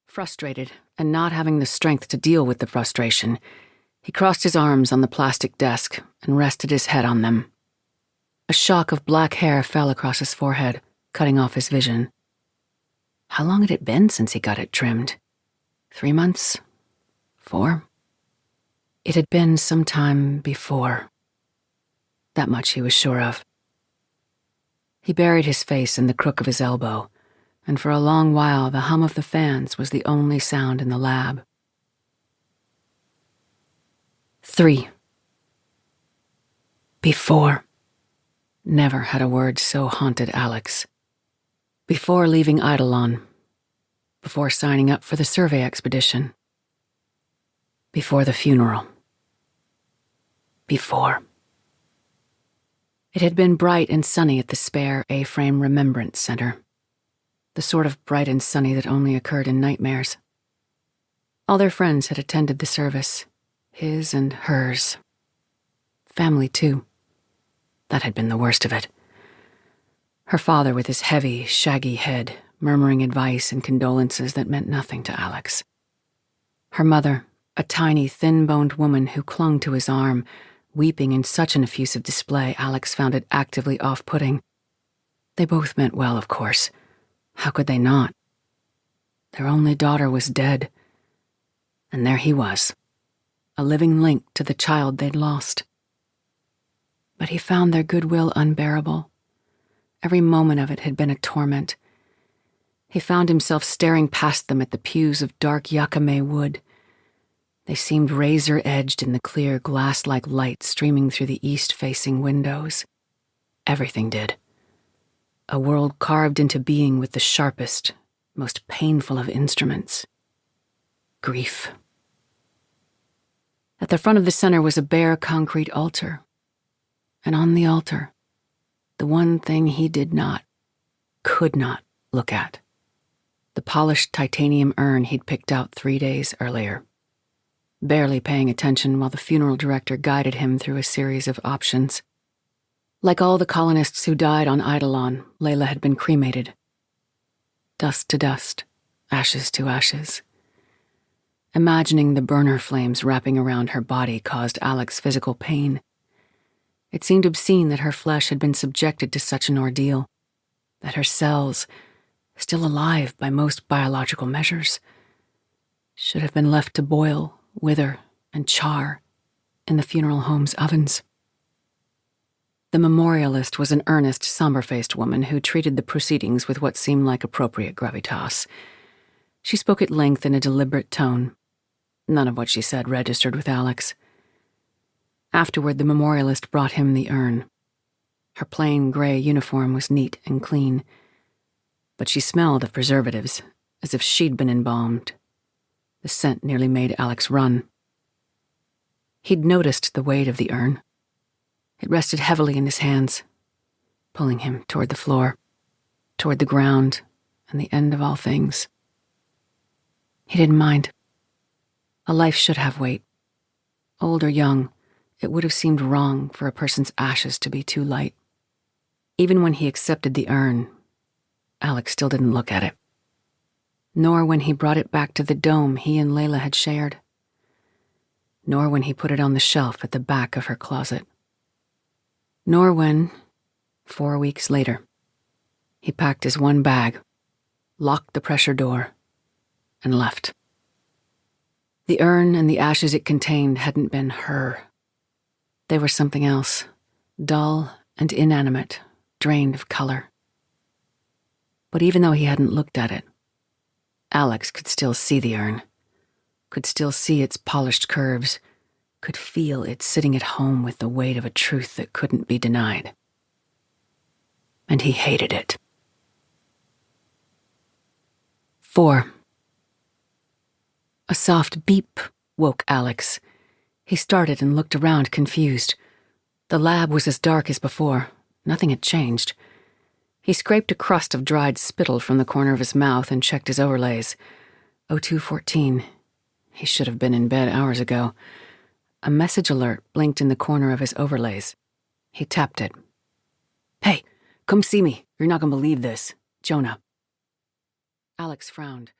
Frustrated, and not having the strength to deal with the frustration, he crossed his arms on the plastic desk and rested his head on them. A shock of black hair fell across his forehead, cutting off his vision. How long had it been since he got it trimmed? 3 months? 4? It had been some time before. That much he was sure of. He buried his face in the crook of his elbow, and for a long while the hum of the fans was the only sound in the lab. 3. Before. Never had a word so haunted Alex. Before leaving Eidolon. Before signing up for the survey expedition. Before the funeral. Before. It had been bright and sunny at the spare A-frame Remembrance Center. The sort of bright and sunny that only occurred in nightmares. All their friends had attended the service, his and hers. Family, too. That had been the worst of it. Her father with his heavy, shaggy head, murmuring advice and condolences that meant nothing to Alex. Her mother, a tiny, thin-boned woman who clung to his arm, weeping in such an effusive display Alex found it actively off-putting. They both meant well, of course. How could they not? Their only daughter was dead. And there he was, a living link to the child they'd lost. But he found their goodwill unbearable. Every moment of it had been a torment. He found himself staring past them at the pews of dark Yakame wood. They seemed razor-edged in the clear, glass-like light streaming through the east-facing windows. Everything did. A world carved into being with the sharpest, most painful of instruments. Grief. At the front of the center was a bare concrete altar. And on the altar, the one thing he did not, could not look at. The polished titanium urn he'd picked out 3 days earlier. Barely paying attention while the funeral director guided him through a series of options. Like all the colonists who died on Eidolon, Layla had been cremated. Dust to dust, ashes to ashes. Imagining the burner flames wrapping around her body caused Alex physical pain. It seemed obscene that her flesh had been subjected to such an ordeal, that her cells, still alive by most biological measures, should have been left to boil, wither, and char in the funeral home's ovens. The memorialist was an earnest, somber-faced woman who treated the proceedings with what seemed like appropriate gravitas. She spoke at length in a deliberate tone. None of what she said registered with Alex. Afterward, the memorialist brought him the urn. Her plain gray uniform was neat and clean, but she smelled of preservatives, as if she'd been embalmed. The scent nearly made Alex run. He'd noticed the weight of the urn. It rested heavily in his hands, pulling him toward the floor, toward the ground, and the end of all things. He didn't mind. A life should have weight. Old or young, it would have seemed wrong for a person's ashes to be too light. Even when he accepted the urn, Alex still didn't look at it. Nor when he brought it back to the dome he and Layla had shared. Nor when he put it on the shelf at the back of her closet. Nor when, 4 weeks later, he packed his one bag, locked the pressure door, and left. The urn and the ashes it contained hadn't been her. They were something else, dull and inanimate, drained of color. But even though he hadn't looked at it, Alex could still see the urn, could still see its polished curves, could feel it sitting at home with the weight of a truth that couldn't be denied. And he hated it. 4. A soft beep woke Alex. He started and looked around, confused. The lab was as dark as before. Nothing had changed. He scraped a crust of dried spittle from the corner of his mouth and checked his overlays. 0214. He should have been in bed hours ago. A message alert blinked in the corner of his overlays. He tapped it. "Hey, come see me. You're not going to believe this. Jonah." Alex frowned.